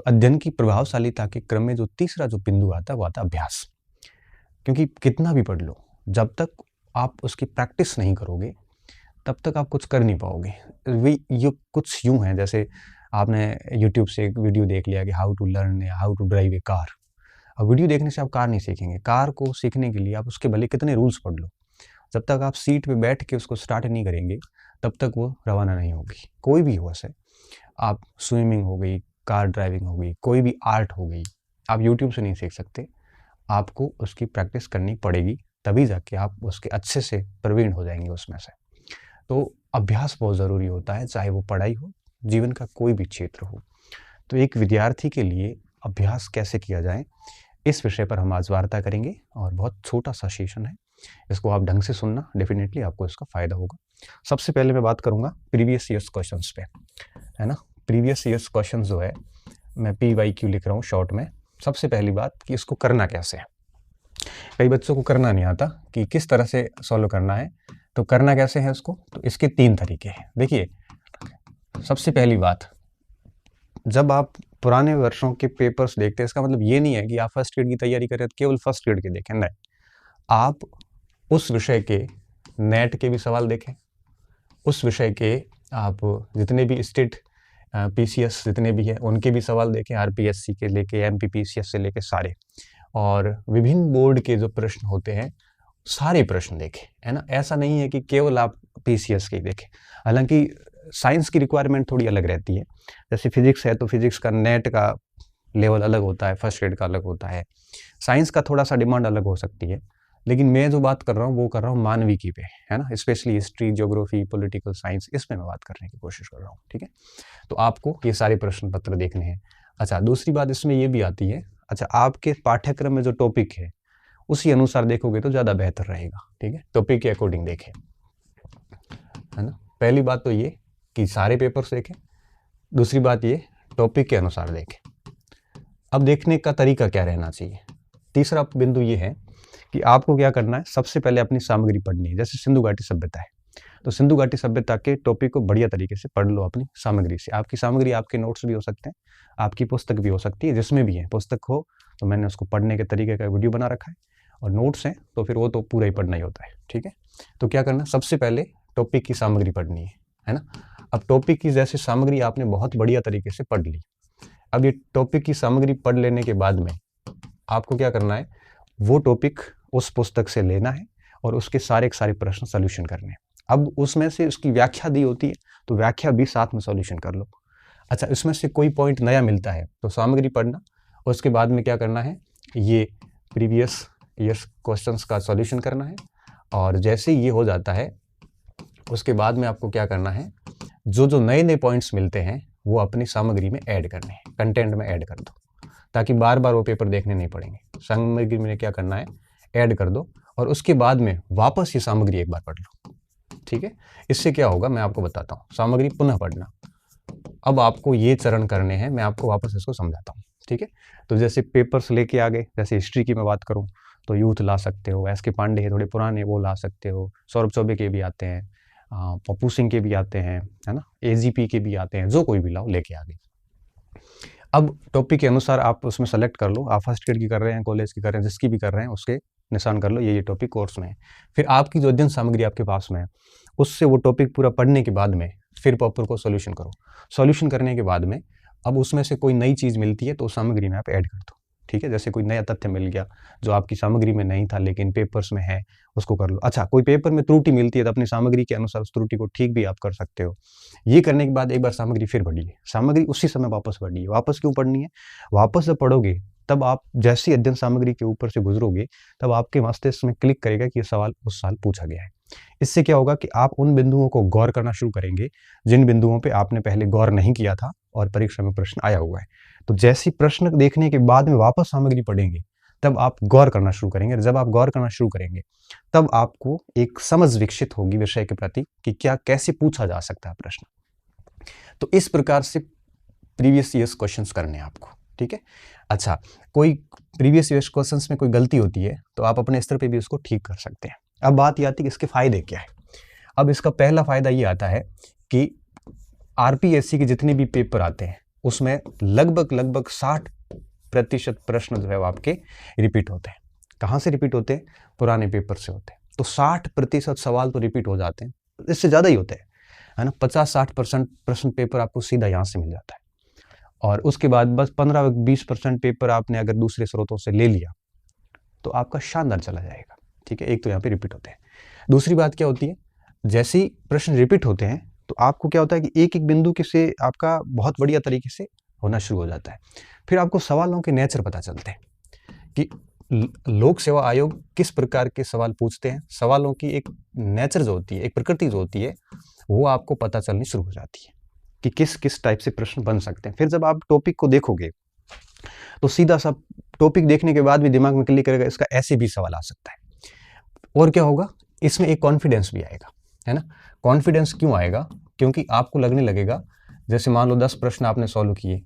अध्ययन की प्रभावशालीता के क्रम में जो तीसरा जो बिंदु आता है वो आता है अभ्यास। क्योंकि कितना भी पढ़ लो, जब तक आप उसकी प्रैक्टिस नहीं करोगे तब तक आप कुछ कर नहीं पाओगे। ये कुछ यूँ है जैसे आपने यूट्यूब से एक वीडियो देख लिया कि हाउ टू लर्न या how to drive a car. अब वीडियो देखने से आप कार नहीं सीखेंगे। कार को सीखने के लिए आप उसके भले कितने रूल्स पढ़ लो, जब तक आप सीट पे बैठ के उसको स्टार्ट नहीं करेंगे तब तक वो रवाना नहीं होगी। कोई भी हो, ऐसे आप स्विमिंग हो गई, कार ड्राइविंग हो गई, कोई भी आर्ट हो गई, आप यूट्यूब से नहीं सीख सकते। आपको उसकी प्रैक्टिस करनी पड़ेगी, तभी जाके आप उसके अच्छे से प्रवीण हो जाएंगे उसमें से। तो अभ्यास बहुत ज़रूरी होता है, चाहे वो पढ़ाई हो, जीवन का कोई भी क्षेत्र हो। तो एक विद्यार्थी के लिए अभ्यास कैसे किया जाए, इस विषय पर हम आज वार्ता करेंगे और बहुत छोटा सा सेशन है, इसको आप ढंग से सुनना, डेफिनेटली आपको इसका फ़ायदा होगा। सबसे पहले मैं बात करूँगा प्रीवियस ईयर्स क्वेश्चंस पे, है ना। प्रीवियस ईयर्स क्वेश्चन जो है, मैं PYQ लिख रहा हूँ शॉर्ट में। सबसे पहली बात कि इसको करना कैसे है। कई बच्चों को करना नहीं आता कि किस तरह से सॉल्व करना है, तो करना कैसे है उसको, तो इसके 3 तरीके हैं। देखिए, सबसे पहली बात, जब आप पुराने वर्षों के पेपर्स देखते हैं, इसका मतलब ये नहीं है कि आप फर्स्ट ग्रेड की तैयारी करें तो केवल फर्स्ट ग्रेड के देखें, नहीं। आप उस विषय के नेट के भी सवाल देखें, उस विषय के आप जितने भी स्टेट PCS जितने भी हैं उनके भी सवाल देखें, RPSC के लेके MPPCS से लेके सारे, और विभिन्न बोर्ड के जो प्रश्न होते हैं सारे प्रश्न देखें, है ना। ऐसा नहीं है कि केवल आप PCS के ही देखें। हालांकि साइंस की रिक्वायरमेंट थोड़ी अलग रहती है। जैसे फिजिक्स है तो फिजिक्स का नेट का लेवल अलग होता है, फर्स्ट ग्रेड का अलग होता है। साइंस का थोड़ा सा डिमांड अलग हो सकती है, लेकिन मैं जो बात कर रहा हूँ वो कर रहा हूँ मानविकी पे, है ना। Specially history, geography, political science, इसमें मैं बात करने की कोशिश कर रहा हूँ, ठीक है। तो आपको ये सारे प्रश्न पत्र देखने हैं। अच्छा, दूसरी बात इसमें ये भी आती है, अच्छा आपके पाठ्यक्रम में जो टॉपिक है उसी अनुसार देखोगे तो ज़्यादा बेहतर रहेगा, ठीक है। टॉपिक के अकॉर्डिंग देखें, है ना। पहली बात तो ये कि सारे पेपर्स देखें, दूसरी बात ये टॉपिक के अनुसार देखें। अब देखने का तरीका क्या रहना चाहिए, तीसरा बिंदु ये है कि आपको क्या करना है, सबसे पहले अपनी सामग्री पढ़नी है। जैसे सिंधु घाटी सभ्यता है, तो सिंधु घाटी सभ्यता के टॉपिक को बढ़िया तरीके से पढ़ लो अपनी सामग्री से। आपकी सामग्री आपके नोट्स भी हो सकते हैं, आपकी पुस्तक भी हो सकती है, जिसमें भी है। पुस्तक हो तो मैंने उसको पढ़ने के तरीके का वीडियो बना रखा है, और नोट्स हैं तो फिर वो तो पूरा ही पढ़ना ही होता है, ठीक है। तो क्या करना, सबसे पहले टॉपिक की सामग्री पढ़नी है ना। अब टॉपिक की जैसे सामग्री आपने बहुत बढ़िया तरीके से पढ़ ली। अब ये टॉपिक की सामग्री पढ़ लेने के बाद में आपको क्या करना है, वो टॉपिक उस पुस्तक से लेना है और उसके सारे के सारे प्रश्न सॉल्यूशन करने हैं। अब उसमें से उसकी व्याख्या दी होती है तो व्याख्या भी साथ में सॉल्यूशन कर लो। अच्छा, इसमें से कोई पॉइंट नया मिलता है तो सामग्री पढ़ना, और उसके बाद में क्या करना है, ये प्रीवियस ईयर्स क्वेश्चंस का सॉल्यूशन करना है। और जैसे ये हो जाता है उसके बाद में आपको क्या करना है, जो जो नए नए पॉइंट्स मिलते हैं वो अपनी सामग्री में ऐड करने हैं, कंटेंट में ऐड कर दो, ताकि बार बार वो पेपर देखने नहीं पड़ेंगे। सामग्री में क्या करना है, ऐड कर दो, और उसके बाद में वापस ये सामग्री एक बार पढ़ लो, ठीक है। इससे क्या होगा मैं आपको बताता हूँ, सामग्री पुनः पढ़ना। अब आपको ये चरण करने हैं, मैं आपको वापस इसको समझाता हूँ, ठीक है। तो जैसे पेपर्स लेके आ गए, जैसे हिस्ट्री की मैं बात करूँ तो यूथ ला सकते हो, SK पांडे है थोड़े पुराने, वो ला सकते हो। सौरभ चौबे के भी आते हैं, पप्पू सिंह के भी आते हैं, है ना। AGP के भी आते हैं, जो कोई भी लाओ लेके आ गए। अब टॉपिक के अनुसार आप उसमें सेलेक्ट कर लो, आप फर्स्ट ग्रेड की कर रहे हैं, कॉलेज की कर रहे हैं, जिसकी भी कर रहे हैं उसके निशान कर लो, ये टॉपिक कोर्स में है। फिर आपकी जो अध्ययन सामग्री आपके पास में है उससे वो टॉपिक पूरा पढ़ने के बाद में फिर पेपर को सॉल्यूशन करो। सॉल्यूशन करने के बाद में अब उसमें से कोई नई चीज़ मिलती है तो उस सामग्री में आप ऐड कर दो, ठीक है। जैसे कोई नया तथ्य मिल गया जो आपकी सामग्री में नहीं था लेकिन पेपर्स में है, उसको कर लो। अच्छा, कोई पेपर में त्रुटि मिलती है तो अपनी सामग्री के अनुसार उस त्रुटि को ठीक भी आप कर सकते हो। ये करने के बाद एक बार सामग्री फिर पढ़िए, सामग्री उसी समय वापस पढ़िए। वापस क्यों पढ़नी है, वापस जब पढ़ोगे तब आप जैसी अध्ययन सामग्री के ऊपर से गुजरोगे तब आपके मस्तिष्क में क्लिक करेगा कि ये सवाल उस साल पूछा गया है। इससे क्या होगा कि आप उन बिंदुओं को गौर करना शुरू करेंगे जिन बिंदुओं पे आपने पहले गौर नहीं किया था और परीक्षा में प्रश्न आया हुआ है। तो जैसी प्रश्न देखने के बाद में वापस सामग्री पढ़ेंगे तब आप गौर करना शुरू करेंगे। जब आप गौर करना शुरू करेंगे तब आपको एक समझ विकसित होगी विषय के प्रति कि क्या कैसे पूछा जा सकता है प्रश्न। तो इस प्रकार से प्रीवियस ईयर्स क्वेश्चंस करने हैं आपको, ठीक है। अच्छा, कोई प्रीवियस ईयर्स क्वेश्चंस में कोई गलती होती है तो आप अपने स्तर पे भी उसको ठीक कर सकते हैं। अब बात ये आती है कि इसके फायदे क्या है। अब इसका पहला फायदा ये आता है कि RPSC के जितने भी पेपर आते हैं उसमें लगभग 60% प्रश्न जो है वो आपके रिपीट होते हैं। कहाँ से रिपीट होते हैं? पुराने पेपर से होते हैं। तो 60% सवाल तो रिपीट हो जाते हैं, इससे ज़्यादा ही होते हैं, है ना। 50-60% प्रश्न पेपर आपको सीधा यहाँ से मिल जाता है, और उसके बाद बस 15-20% पेपर आपने अगर दूसरे स्रोतों से ले लिया तो आपका शानदार चला जाएगा। ठीक है, एक तो यहाँ पे रिपीट होते हैं। दूसरी बात क्या होती है, जैसे ही प्रश्न रिपीट होते हैं तो आपको क्या होता है कि एक एक बिंदु से आपका बहुत बढ़िया तरीके से होना शुरू हो जाता है। फिर आपको सवालों के नेचर पता चलते हैं कि लोक सेवा आयोग किस प्रकार के सवाल पूछते हैं। सवालों की एक नेचर जो होती है, एक प्रकृति जो होती है, वो आपको पता चलनी शुरू हो जाती है कि किस किस टाइप से प्रश्न बन सकते हैं। फिर जब आप टॉपिक को देखोगे तो सीधा सा टॉपिक देखने के बाद भी दिमाग में क्लिक करेगा, इसका ऐसे भी सवाल आ सकता है। और क्या होगा, इसमें एक कॉन्फिडेंस भी आएगा, है ना। कॉन्फिडेंस क्यों आएगा? क्योंकि आपको लगने लगेगा, जैसे मान लो 10 प्रश्न आपने सॉल्व किए,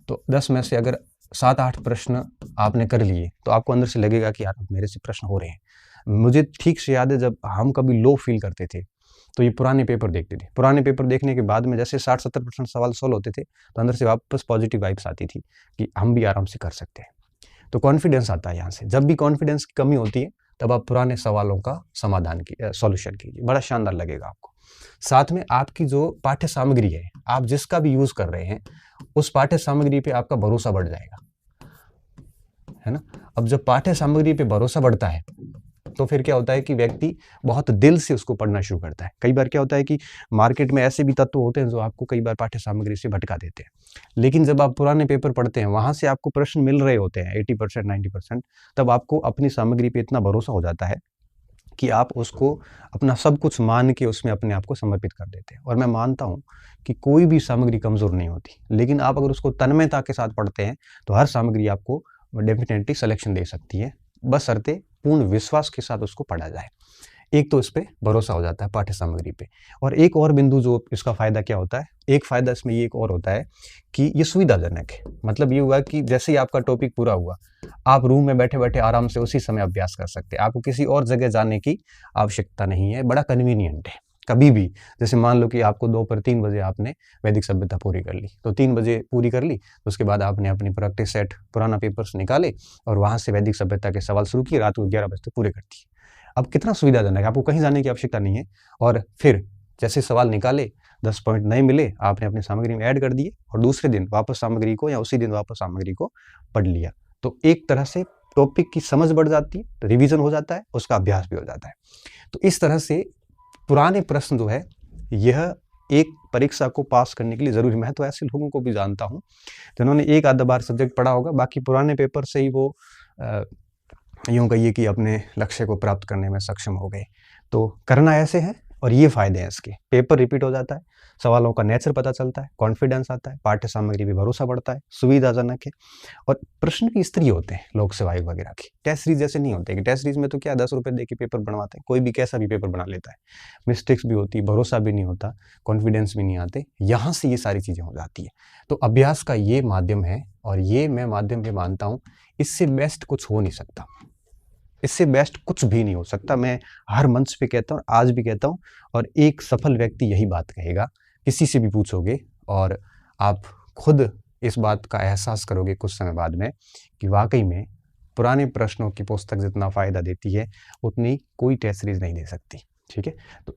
तो 10 में से अगर 7-8 प्रश्न आपने कर लिए तो आपको अंदर से लगेगा कि यार मेरे से प्रश्न हो रहे हैं। मुझे ठीक से याद है, जब हम कभी लो फील करते थे तो ये पुराने पेपर देखते थे। पुराने पेपर देखने के बाद में जैसे 60-70% सवाल सॉल्व होते थे तो अंदर से वापस पॉजिटिव वाइब्स आती थी कि हम भी आराम से कर सकते हैं। तो कॉन्फिडेंस आता है यहाँ से। जब भी कॉन्फिडेंस की कमी होती है तब आप पुराने सवालों का समाधान सॉल्यूशन कीजिए, बड़ा शानदार लगेगा आपको। साथ में आपकी जो पाठ्य सामग्री है, आप जिसका भी यूज कर रहे हैं, उस पाठ्य सामग्री पे आपका भरोसा बढ़ जाएगा, है ना। अब जब पाठ्य सामग्री पे भरोसा बढ़ता है तो फिर क्या होता है कि व्यक्ति बहुत दिल से उसको पढ़ना शुरू करता है। कई बार क्या होता है कि मार्केट में ऐसे भी तत्व होते हैं जो आपको कई बार पाठ्य सामग्री से भटका देते हैं, लेकिन जब आप पुराने पेपर पढ़ते हैं, वहां से आपको प्रश्न मिल रहे होते हैं 80% 90%, तब आपको अपनी सामग्री पे इतना भरोसा हो जाता है कि आप उसको अपना सब कुछ मान के उसमें अपने आप को समर्पित कर देते हैं। और मैं मानता हूँ कि कोई भी सामग्री कमज़ोर नहीं होती, लेकिन आप अगर उसको तन्मयता के साथ पढ़ते हैं तो हर सामग्री आपको डेफिनेटली सिलेक्शन दे सकती है, बशर्ते पूर्ण विश्वास के साथ उसको पढ़ा जाए। एक तो इस पे भरोसा हो जाता है पाठ्य सामग्री पे। और एक और बिंदु जो इसका फ़ायदा क्या होता है, एक फ़ायदा इसमें ये एक और होता है कि ये सुविधाजनक है। मतलब ये हुआ कि जैसे ही आपका टॉपिक पूरा हुआ, आप रूम में बैठे-बैठे आराम से उसी समय अभ्यास कर सकते हैं। आपको किसी और जगह जाने की आवश्यकता नहीं है, बड़ा कन्वीनियंट है। कभी भी, जैसे मान लो कि आपको दोपहर 3 बजे आपने वैदिक सभ्यता पूरी कर ली, तो 3 बजे पूरी कर ली, तो उसके बाद आपने अपनी प्रैक्टिस सेट पुराना पेपर्स निकाले और वहाँ से वैदिक सभ्यता के सवाल शुरू किए, रात को 11 बजे तक पूरे कर दिए। अब कितना सुविधाजनक है, आपको कहीं जाने की आवश्यकता नहीं है। और फिर जैसे सवाल निकाले, 10 पॉइंट नहीं मिले, आपने अपनी सामग्री में ऐड कर दिए और दूसरे दिन वापस सामग्री को या उसी दिन वापस सामग्री को पढ़ लिया। तो एक तरह से टॉपिक की समझ बढ़ जाती है, रिवीजन हो जाता है, उसका अभ्यास भी हो जाता है। तो इस तरह से पुराने प्रश्न जो है, यह एक परीक्षा को पास करने के लिए ज़रूरी। मैं तो ऐसे लोगों को भी जानता हूँ जिन्होंने एक आधा बार सब्जेक्ट पढ़ा होगा, बाकी पुराने पेपर से ही वो यूँ कहिए कि अपने लक्ष्य को प्राप्त करने में सक्षम हो गए। तो करना ऐसे है, और ये फ़ायदे हैं इसके। पेपर रिपीट हो जाता है, सवालों का नेचर पता चलता है, कॉन्फिडेंस आता है, पाठ्य सामग्री पे भरोसा बढ़ता है, सुविधाजनक है, और प्रश्न भी स्तरीय होते हैं लोक सेवा आयोग वगैरह की। टेस्ट सीरीज जैसे नहीं होते कि टेस्ट सीरीज में तो क्या 10 रुपये दे के पेपर बनवाते हैं, कोई भी कैसा भी पेपर बना लेता है, मिस्टेक्स भी होती है, भरोसा भी नहीं होता, कॉन्फिडेंस भी नहीं आते। यहाँ से ये सारी चीज़ें हो जाती है। तो अभ्यास का ये माध्यम है, और ये मैं माध्यम भी मानता हूँ, इससे बेस्ट कुछ हो नहीं सकता, इससे बेस्ट कुछ भी नहीं हो सकता। मैं हर मंच पे कहता हूँ, आज भी कहता हूँ, और एक सफल व्यक्ति यही बात कहेगा। किसी से भी पूछोगे और आप खुद इस बात का एहसास करोगे कुछ समय बाद में कि वाकई में पुराने प्रश्नों की पुस्तक जितना फ़ायदा देती है, उतनी कोई टेस्ट सीरीज नहीं दे सकती। ठीक है, तो